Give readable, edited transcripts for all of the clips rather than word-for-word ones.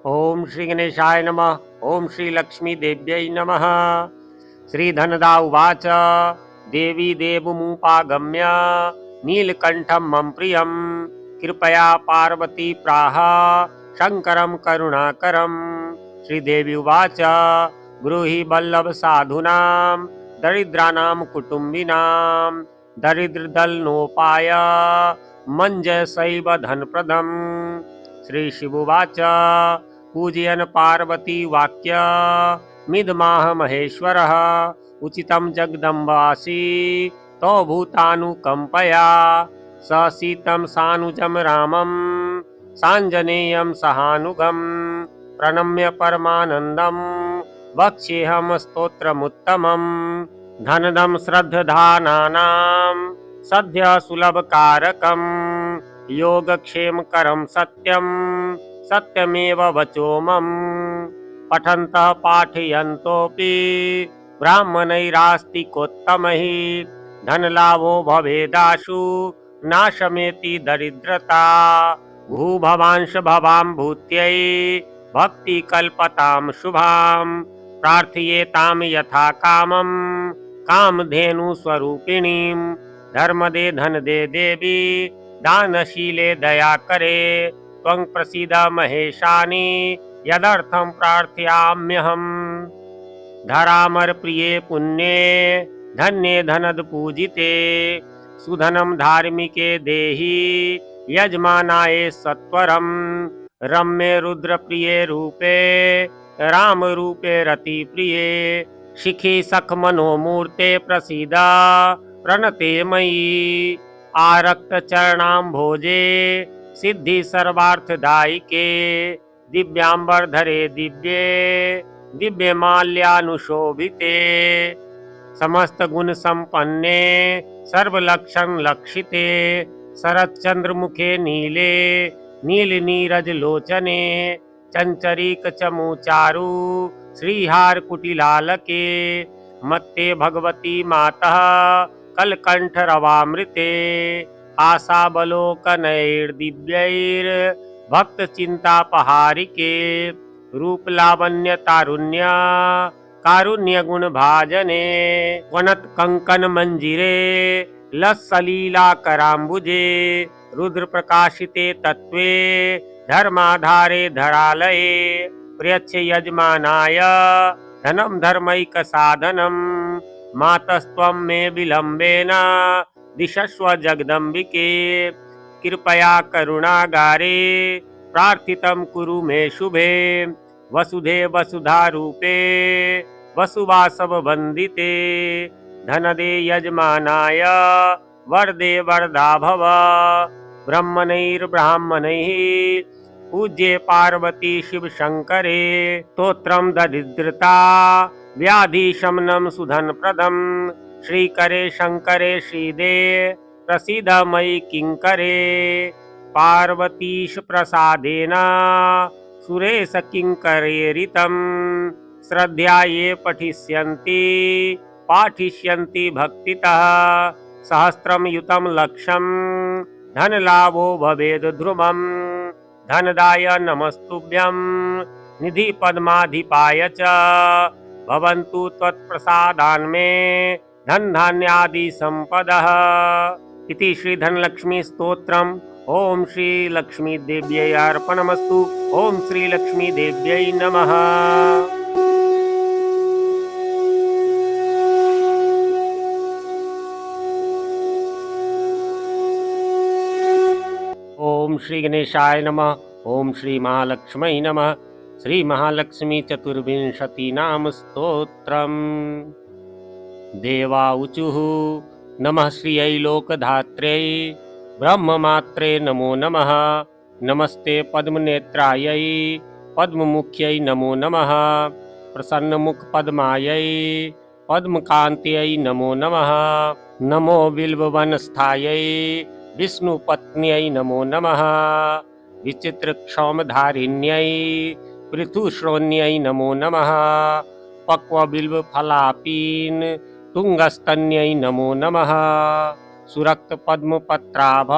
ओम श्री गणेशाय नमः। ओम श्री लक्ष्मी देव्यै नमः। श्री धनदा उवाच देवी देवमुपागम्य नीलकंठं मम प्रियं कृपया पार्वती प्राह शंकरं करुणाकरं। श्रीदेवी उवाच ब्रूहि वल्लभ साधूनां दरिद्राणां कुटुंबिनां दरिद्रदलनोपाय मञ्जसैव धनप्रदम्। श्री शिवुवाच पूजयन् पार्वती वाक्य मिदमाह महेश्वरः उचितं जगदम्बासि तौ भूतानुकम्पया स सीतं सानुजं रामं साञ्जनेयं सहानुगं प्रणम्य परमानन्दं वक्ष्येऽहं स्तोत्रमुत्तमं धनदं श्रद्धधानानां सद्य सुलभकारकं योगक्षेमकरं सत्यं सत्यमेव वचो मम पठन्तः पाठयन्तोऽपि ब्राह्मणैरास्तिकोत्तमैः धनलाभो भवेदाशु नाशमेति दरिद्रता भूभवांश भवां भूत्यै भक्तिकल्पतां शुभां प्रार्थयेतां यथा कामं कामधेनु स्वरूपिणीं धर्मदे धनदे देवी दानशीले दया करे त्वं प्रसीद महेशानि यदर्थं प्रार्थयाम्यहम्। धरामर प्रिये पुण्ये धन्ये धनद पूजिते सुधनं धार्मिके देहि यजमानाय सत्वरं रम्ये रुद्र प्रिये रूपे राम रूपे रति प्रिये शिखी सख मनोमूर्ते प्रसीदा प्रणते मयि आरक्त चरणां भोजे सिद्धि सर्वार्थदायिके दिव्यांबर धरे दिव्ये दिव्य माल्यानुशोभिते समस्त गुण संपन्ने सर्वलक्षण लक्षिते शरच्चंद्र मुखे नीले नील नीरज लोचने चंचरीक चमुचारु श्रीहार कुटिलालके मत्ते भगवती मातः कलकंठ रवामृते आशावलोकनैर्दिव्यैर भक्त चिंतापहारिके रूप लावण्य तारुण्य कारुण्य गुण भाजने वनत कंकन मंजिरे लसलीला कराम्बुजे रुद्र प्रकाशिते तत्वे धर्माधारे धरालये प्रियच्छ यजमानाय धनम धर्मैक साधनम मातस्त्वं मे विलम्बेन दिशस्व जगदम्बिके कृपया करुणागारे प्रार्थितं कुरु मे शुभे वसुधे वसुधारूपे वसुवासव वन्दिते धनदे यजमानाय वरदे वरदा भव ब्रह्मणैर्ब्राह्मणैः पूज्ये पार्वती शिव शंकरे स्तोत्रं दरिद्रता व्याधि शमनं सुधन प्रदम श्रीकरे शंकरे श्रीदे प्रसीद मयि किंकरे पार्वतीश प्रसादेन सुरेश किंकरेरितं श्रद्धया पठिष्यन्ति पाठिष्यन्ति भक्तितः सहस्रं युतं लक्षं धनलाभो भवेद् ध्रुवं धनदाय नमस्तुभ्यं निधि पद्माधिपाय च भवन्तु त्वत्प्रसादान्मे धन धान्यादि संपदः। इति श्री धनलक्ष्मी स्तोत्रम्। ओम श्री लक्ष्मी देव्यै अर्पणमस्तु। ओम श्री लक्ष्मी देव्यै नमः। ओम श्री गणेशाय नमः। ओम श्री महालक्ष्मी नमः। श्री महालक्ष्मी चतुर्विंशति नाम स्तोत्रम्। देवाऊचुः नमः श्रियै लोकधात्र्यै ब्रह्ममात्रे नमो नमः। नमस्ते पद्मनेत्रायै पद्ममुख्यै नमो नमः। प्रसन्नमुखपद्मायै पद्मकान्त्यै नमो नमः। नमो बिल्ववनस्थायै विष्णुपत्न्यै नमो नमः। विचित्रक्षौमधारिण्यै पृथुश्रोण्यै नमो नमः। पक्वबिल्वफलापीन तुंगस्तन्यै नमो नमः। सुरक्तपद्मपत्राभ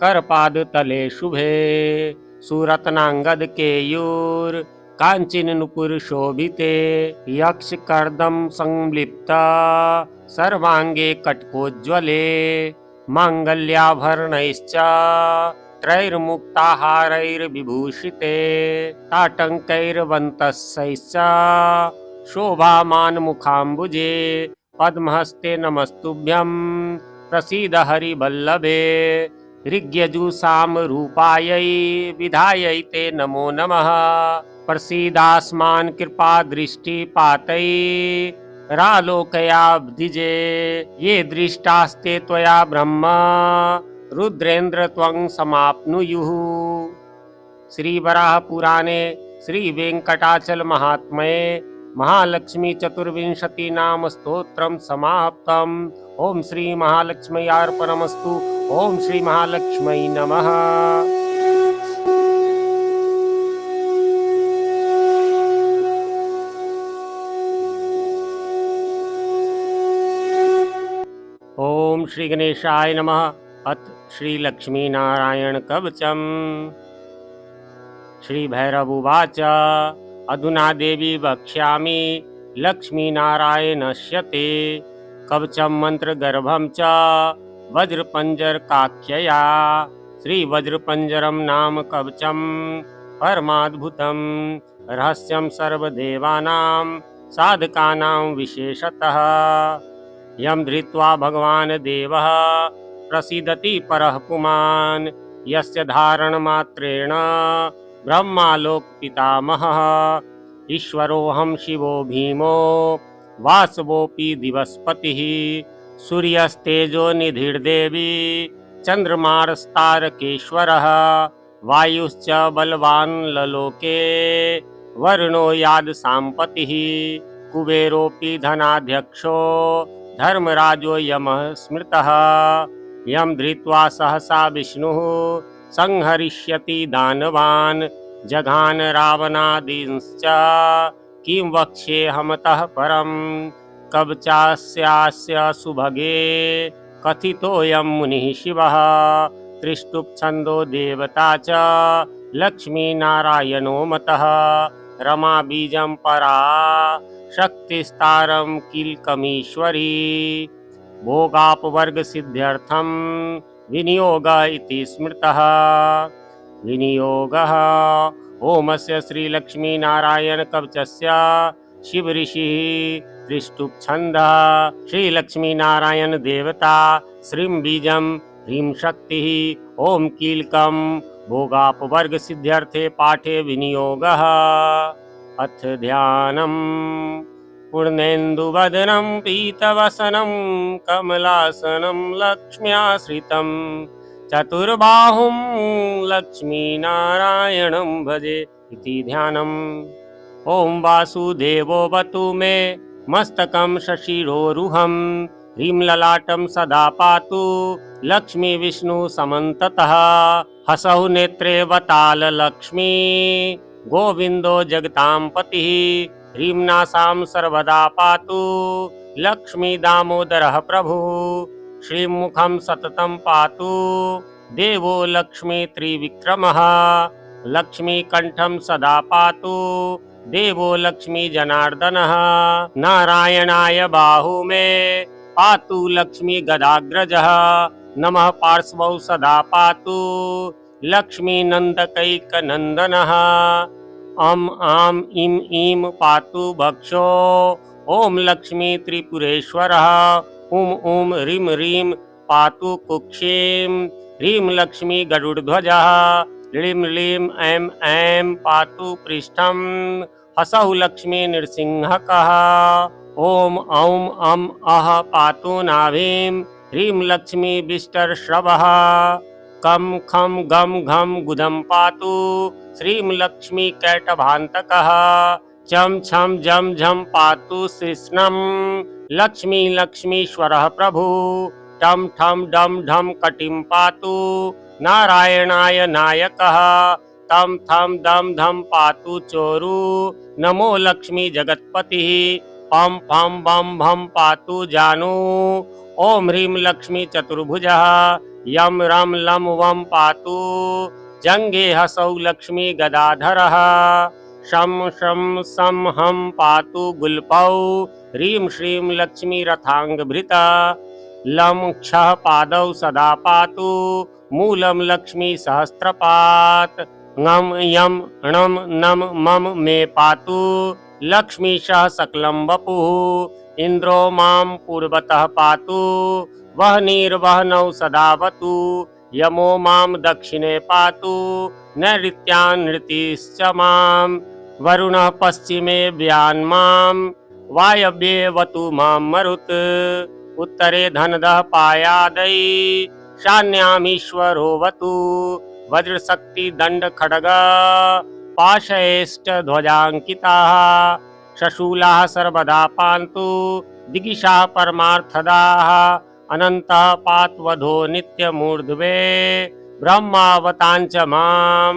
करपादतले शुभे सुरत्नांगद केयूर कांचन नुपुर शोभिते यक्ष कर्दम संलिप्ता सर्वांगे कटकोज्ज्वले मांगल्याभरणैश्च त्रैर्मुक्ताहारैर्विभूषिते ताटङ्कैर्वन्तस्यैश्च शोभामान मुखाम्बुजे पद्महस्ते नमस्तुभ्यं प्रसीद हरिवल्लभे ऋग्यजुषां रूपायै विधायै ते नमो नमः प्रसीदास्मान् कृपादृष्टिपातै रालोकयाब्धिजे ये दृष्टास्ते त्वया ब्रह्म रुद्रेन्द्र त्वं समाप्नुयुः। श्री वराह पुराणे श्री वेंकटाचल महात्म्ये महालक्ष्मी चतुर्विंशति नाम स्तोत्रम समाप्तम। ओम श्री महालक्ष्म्यार्पणमस्तु। ओम श्री महालक्ष्मी नमः। ओम श्री गणेशाय नमः। अथ श्री लक्ष्मी नारायण कवचम। श्री भैरव उवाच अधुना देवी वक्ष्यामि लक्ष्मी नारायणस्य ते कवचम मंत्रगर्भं च वज्रपंजरकाख्यया। श्री वज्रपंजरम नाम कवचम परमाद्भुतं रहस्यं सर्वदेवानां साधकानां विशेषतः यं धृत्वा भगवान् देवः प्रसीदति परः पुमान् यस्य धारणमात्रेण ब्रह्मालोक पितामहः ईश्वरोऽहं शिवो भीमो वासवोऽपि दिवस्पतिः सूर्यस्तेजो निधिर्देवी चन्द्रमास्तारकेश्वरः वायुश्च बलवान् ललोके वरुणो यादसाम्पतिः कुबेरोऽपि धनाध्यक्षो धर्मराजो यमः स्मृतः यं धृत्वा सहसा विष्णुः संहरिष्यति दानवान् जघान रावणादींश्च किं वक्ष्येऽहमतः परं कवचास्यास्य सुभगे कथितोऽयं मुनिः शिवः त्रिष्टुप्छन्दो देवता च लक्ष्मीनारायणो मतः रमा बीजं परा शक्तिस्तारं कीलकमीश्वरी भोगापवर्ग सिद्ध्यर्थं विनियोग इति स्मृतः विनियोगः ओमस्य श्री लक्ष्मी नारायण कवचस्य शिव ऋषिः त्रिष्टुप्छन्दः श्री लक्ष्मी नारायण देवता श्रीं बीजं ह्रीं शक्तिः ओम कीलकं भोगापवर्ग सिद्ध्यर्थे पाठे विनियोगः। अथ ध्यानम् पूर्णेन्दुवदनं पीतवसनं कमलासनं लक्ष्म्याश्रितं चतुर्बाहुं लक्ष्मीनारायणं भजे इति ध्यानम्। ॐ वासुदेवोऽवतु मे मस्तकं शशिरोरुहं ह्रीं ललाटं सदा पातु लक्ष्मी विष्णु समन्ततः हसहु नेत्रे वताललक्ष्मी गोविन्दो जगतां पतिः ह्रीं नासां सर्वदा पातु लक्ष्मी दामोदरः प्रभुः श्रीमुखं सततं पातु देवो लक्ष्मी त्रिविक्रमः लक्ष्मीकण्ठं सदा पातु देवो लक्ष्मी जनार्दनः नारायणाय बाहु मे पातु लक्ष्मी गदाग्रजः नमः पार्श्वौ सदा पातु लक्ष्मी नन्दकैकनन्दनः अम आम इम ईम पातु भक्षो ओम लक्ष्मी त्रिपुरेश्वरः उम उम ह्रीं ह्रीं पातु कुक्षीं ह्रीं लक्ष्मी गरुडध्वजः ह्रीं ह्रीं ऐं ऐं पातु पृष्ठं हसौ लक्ष्मी नृसिंहकः ओम औं अं अः पातु नाभिं ह्रीं लक्ष्मी विष्टरश्रवः कं खं गं घं गुदं पातु श्रीं लक्ष्मी कैटभान्तकः चं छं जं झं पातु कृष्णं लक्ष्मी लक्ष्मीश्वरः प्रभु टं ठं डं ढं कटिं पातु नारायणाय नायकः तं थं दं धं पातु चोरु नमो लक्ष्मी जगत्पतिः पं फं बं भं पातु जानु ओम ह्रीं लक्ष्मी चतुर्भुजः यम रम लम वम पातु जङ्गे हसौ लक्ष्मी गदाधरः शं शं सं हं पातु गुल्पौ ह्रीं श्रीं लक्ष्मी रथाङ्गभृता लं क्षः पादौ सदा पातु मूलं लक्ष्मी सहस्रपात् ङं यं णं नं मम मे पातु लक्ष्मीशः सकलं वपुः इन्द्रो मां पूर्वतः पातु वह्निर्वह्नौ सदावतु यमो मां दक्षिणे पातु नैऋत्यान्नृतिश्च मां वरुणः पश्चिमे व्यान्मां वायव्येवतु मां मरुत् उत्तरे धनदः पायादै शान्यामीश्वरोऽवतु वज्रशक्तिदण्डखड्ग पाशैष्टध्वजाङ्किताः शशूलाः सर्वदा पान्तु दिगिशाः परमार्थदाः अनन्तः पात्वधो नित्यमूर्ध्वे ब्रह्मावताञ्च मां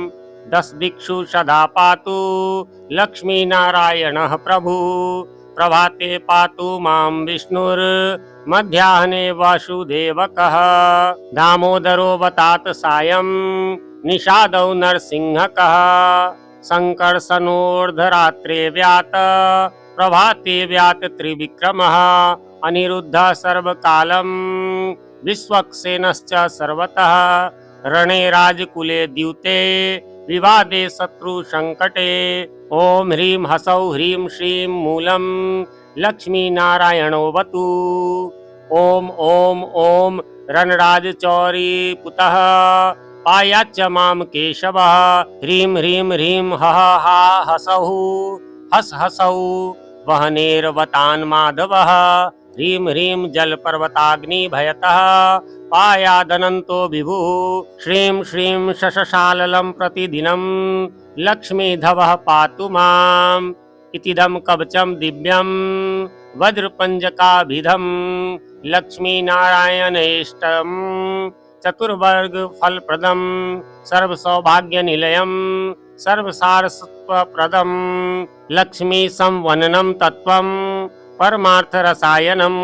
दश दिक्षु सदा पातु लक्ष्मीनारायणः प्रभुः प्रभाते पातु मां विष्णुर्मध्याह्ने वासुदेवकः दामोदरोऽवतात् सायं निषादौ नरसिंहकः सङ्कर्षणोऽर्धरात्रे व्यात प्रभाते व्यात त्रिविक्रमः अनिरुद्धः सर्वकालं विश्वक्सेनश्च सर्वतः रणे राजकुले द्यूते विवादे शत्रुसङ्कटे ॐ ह्रीं हसौ ह्रीं श्रीं मूलं लक्ष्मीनारायणोऽवतु ॐ ॐ ॐ रणराजचौरीपुतः पायाच्च मां केशवः ह्रीं ह्रीं ह्रीं हः हा हसौः हस हसौ वह्नेर्वतान् माधवः ह्रीं ह्रीं जलपर्वताग्निभयतः पायादनन्तो विभुः श्रीं श्रीं शशशाललं प्रतिदिनं लक्ष्मीधवः पातु माम् इतीदं कवचं दिव्यं वज्रपञ्जकाभिधं लक्ष्मीनारायणेष्टं चतुर्वर्गफलप्रदं सर्वसौभाग्यनिलयं सर्वसारस्वप्रदं लक्ष्मीसंवननं तत्त्वं परमार्थरसायनं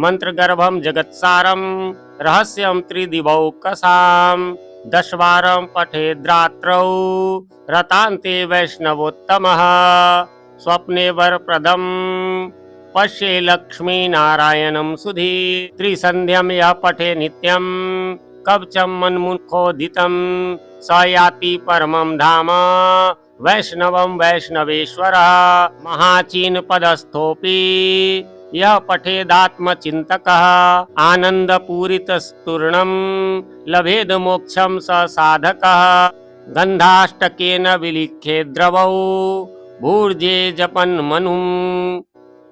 मन्त्रगर्भं जगत्सारं रहस्यं त्रिदिवौकसां दशवारं पठेद्रात्रौ रतान्ते वैष्णवोत्तमः स्वप्ने वरप्रदं पश्ये लक्ष्मीनारायणं सुधी त्रिसन्ध्यं यः पठे नित्यं कवचं मन्मुखोदितं स याति परमं धाम वैष्णवं वैष्णवेश्वरः महाचीनपदस्थोऽपि यः पठेदात्मचिन्तकः आनन्दपूरितस्तूर्णं लभेद मोक्षं स साधकः गन्धाष्टकेन विलिख्ये द्रवौ भूर्जे जपन्मनुं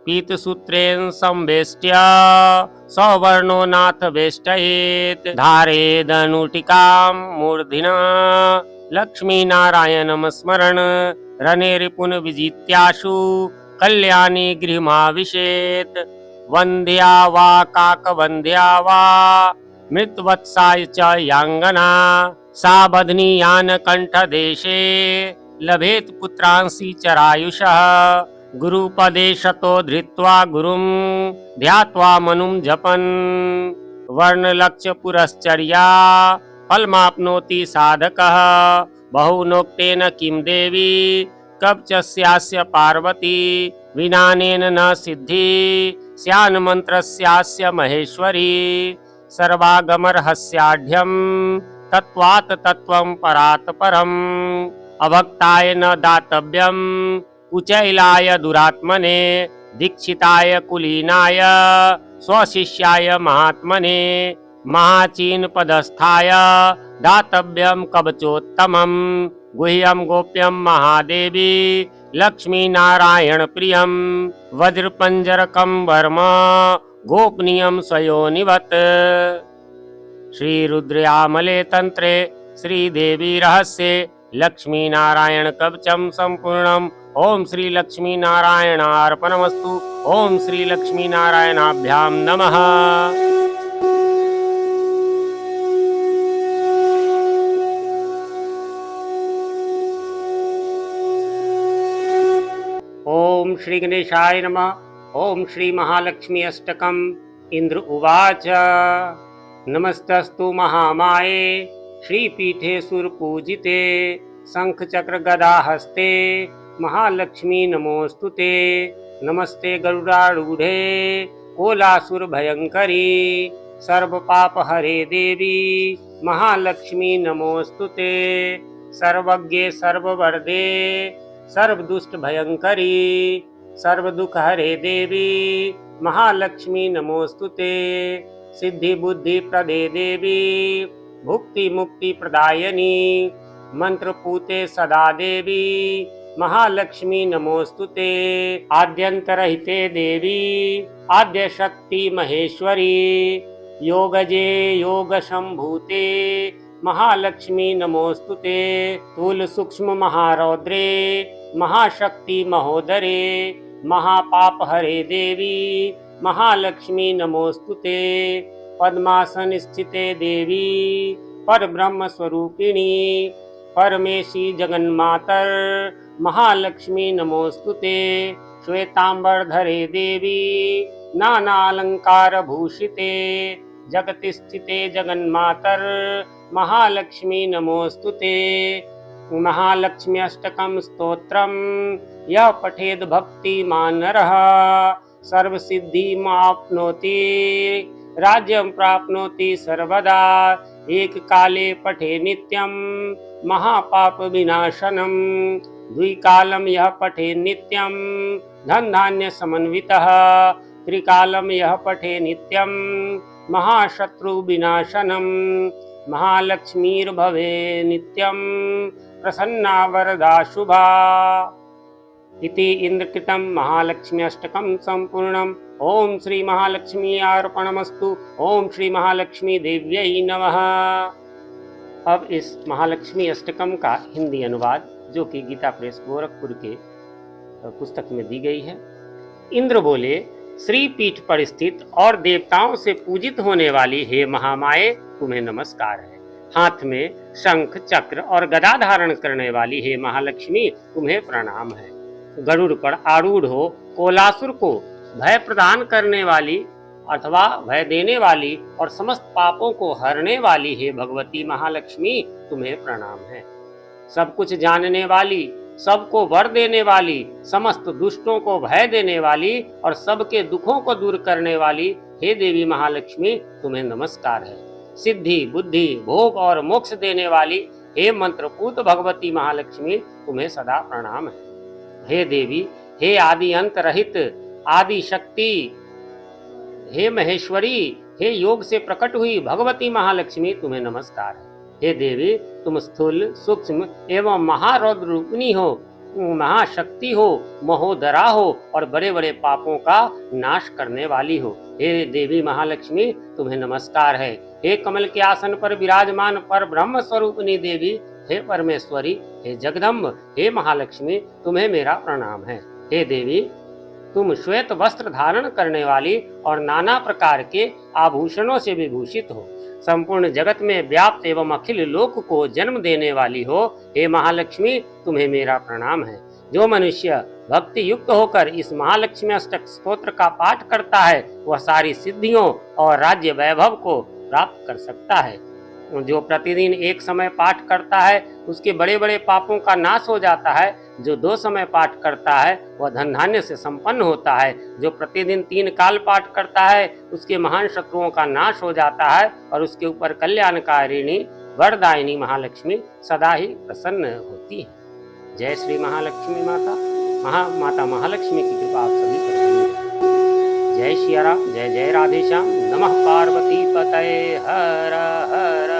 पीतसूत्रेण संवेष्ट्य सौवर्णो नाथ वेष्टयेत् धारेदनुटिकां मूर्ध्ना लक्ष्मीनारायणं स्मरन् रणे रिपुन् विजित्याशु कल्याणी गृहमाविशेत् वन्द्या वा काकवन्द्या वा मृतवत्साय च याङ्गना सा बध्नीयानकण्ठदेशे लभेत् पुत्रांसि चरायुषः गुरुपदेशतो धृत्वा गुरुं ध्यात्वा मनुं जपन् वर्णलक्ष्यपुरश्चर्या फलमाप्नोति साधकः बहुनोक्तेन किं देवी कवचस्यास्य पार्वती विनानेन न सिद्धि स्यान्मन्त्रस्यास्य महेश्वरी सर्वागमरहस्याढ्यं तत्त्वात् तत्त्वं परात् परम् अभक्ताय न दातव्यं कुचैलाय दुरात्मने दीक्षिताय कुलीनाय स्वशिष्याय महात्मने महाचीनपदस्थाय दातव्यं कवचोत्तमं गुह्यं गोप्यं महादेवी लक्ष्मीनारायणप्रियं वज्रपञ्जरकं वर्म गोपनीयं स्वयोनिवत् श्रीरुद्रयामले तन्त्रे श्रीदेवी रहस्ये लक्ष्मीनारायण कवचं सम्पूर्णम् ओम श्री लक्ष्मीनारायणार्पणमस्तु। ओम श्री लक्ष्मीनारायणाभ्यां नमः। ओम श्री गणेशाय नमः। ओम श्री महालक्ष्मी अष्टकम्। इंद्र उवाच नमस्तस्तु महामाये श्रीपीठे सुरपूजिते शंख चक्र गदा हस्ते महालक्ष्मी नमोस्तुते। नमस्ते गरुडारूढ़े कोलासुर भयंकरी सर्व पाप हरे देवी महालक्ष्मी नमोस्तुते। सर्वज्ञे सर्ववरदे सर्व दुष्ट भयंकरी सर्व दुख हरे देवी महालक्ष्मी नमोस्तुते। सिद्धि बुद्धि प्रदे देवी भुक्ति मुक्ति प्रदायनी मंत्र पूते सदा देवी महालक्ष्मी नमोस्तुते। आद्यंतरहिते देवी आद्य शक्ति महेश्वरी योगजे योग संभूते महालक्ष्मी नमोस्तुते। स्थूल सूक्ष्म महारौद्रे महाशक्ति महोदरे महापाप हरे देवी महालक्ष्मी नमोस्तुते। पद्मासन स्थिते देवी परब्रह्म स्वरूपिणी परमेशी जगन्मातर महालक्ष्मी नमोस्तुते। श्वेतांबर धरे देवी नाना अलंकार भूषिते जगति स्थिते जगन्मातर महालक्ष्मी नमोस्तुते। महालक्ष्मी अष्टकम स्तोत्रम यह पठेद भक्तिमान नरः सर्व सिद्धिमाप्नोति राज्यं प्राप्नोति सर्वदा। एक काले पठे नित्यं महापाप विनाशनम द्विकालम यह पठे नित्यं धन धान्य समन्वितः त्रिकालम यह पठे नित्यं महाशत्रु विनाशनम। महालक्ष्मीर्भवे नित्यं प्रसन्ना वरदा शुभा। इति इंद्रकृतं महालक्ष्मी अष्टकं संपूर्णम्। ओम श्री महालक्ष्मी अर्पणमस्तु। ओम श्री महालक्ष्मी देव्यै नमः। अब इस महालक्ष्मी अष्टकम का हिंदी अनुवाद जो कि गीता प्रेस गोरखपुर के पुस्तक में दी गई है। इंद्र बोले, श्री पीठ पर स्थित और देवताओं से पूजित होने वाली हे महामाये तुम्हें नमस्कार है। हाथ में शंख चक्र और गदा धारण करने वाली हे महालक्ष्मी तुम्हें प्रणाम है। गरुड़ पर आरूढ़ हो कोलासुर को भय प्रदान करने वाली अथवा भय देने वाली और समस्त पापों को हरने वाली हे भगवती महालक्ष्मी तुम्हें प्रणाम है। सब कुछ जानने वाली सबको वर देने वाली समस्त दुष्टों को भय देने वाली और सबके दुखों को दूर करने वाली हे देवी महालक्ष्मी तुम्हें नमस्कार है। सिद्धि बुद्धि भोग और मोक्ष देने वाली हे मंत्रपूत भगवती महालक्ष्मी तुम्हें सदा प्रणाम है। हे देवी हे आदि अंत रहित आदि शक्ति हे महेश्वरी हे योग से प्रकट हुई भगवती महालक्ष्मी तुम्हें नमस्कार है। हे देवी तुम स्थूल सूक्ष्म एवं महारौद्र रूपिणी हो महाशक्ति हो महोदरा हो और बड़े बड़े पापों का नाश करने वाली हो। हे देवी महालक्ष्मी तुम्हें नमस्कार है। हे कमल के आसन पर विराजमान पर ब्रह्म स्वरूपिणी देवी हे परमेश्वरी हे जगदम्ब हे महालक्ष्मी तुम्हें मेरा प्रणाम है। हे देवी तुम श्वेत वस्त्र धारण करने वाली और नाना प्रकार के आभूषणों से विभूषित हो संपूर्ण जगत में व्याप्त एवं अखिल लोक को जन्म देने वाली हो। हे महालक्ष्मी तुम्हें मेरा प्रणाम है। जो मनुष्य भक्ति युक्त होकर इस महालक्ष्मी अष्टक स्तोत्र का पाठ करता है वह सारी सिद्धियों और राज्य वैभव को प्राप्त कर सकता है। जो प्रतिदिन एक समय पाठ करता है उसके बड़े बड़े पापों का नाश हो जाता है। जो 2 समय पाठ करता है वह धन धान्य से संपन्न होता है। जो प्रतिदिन 3 काल पाठ करता है उसके महान शत्रुओं का नाश हो जाता है और उसके ऊपर कल्याणकारिणी वरदायिनी महालक्ष्मी सदा ही प्रसन्न होती है। जय श्री महालक्ष्मी माता महालक्ष्मी की कृपा आप सभी पर बनी। जय श्री राम जय जय राधेश्याम। नमः पार्वती पतये हर हर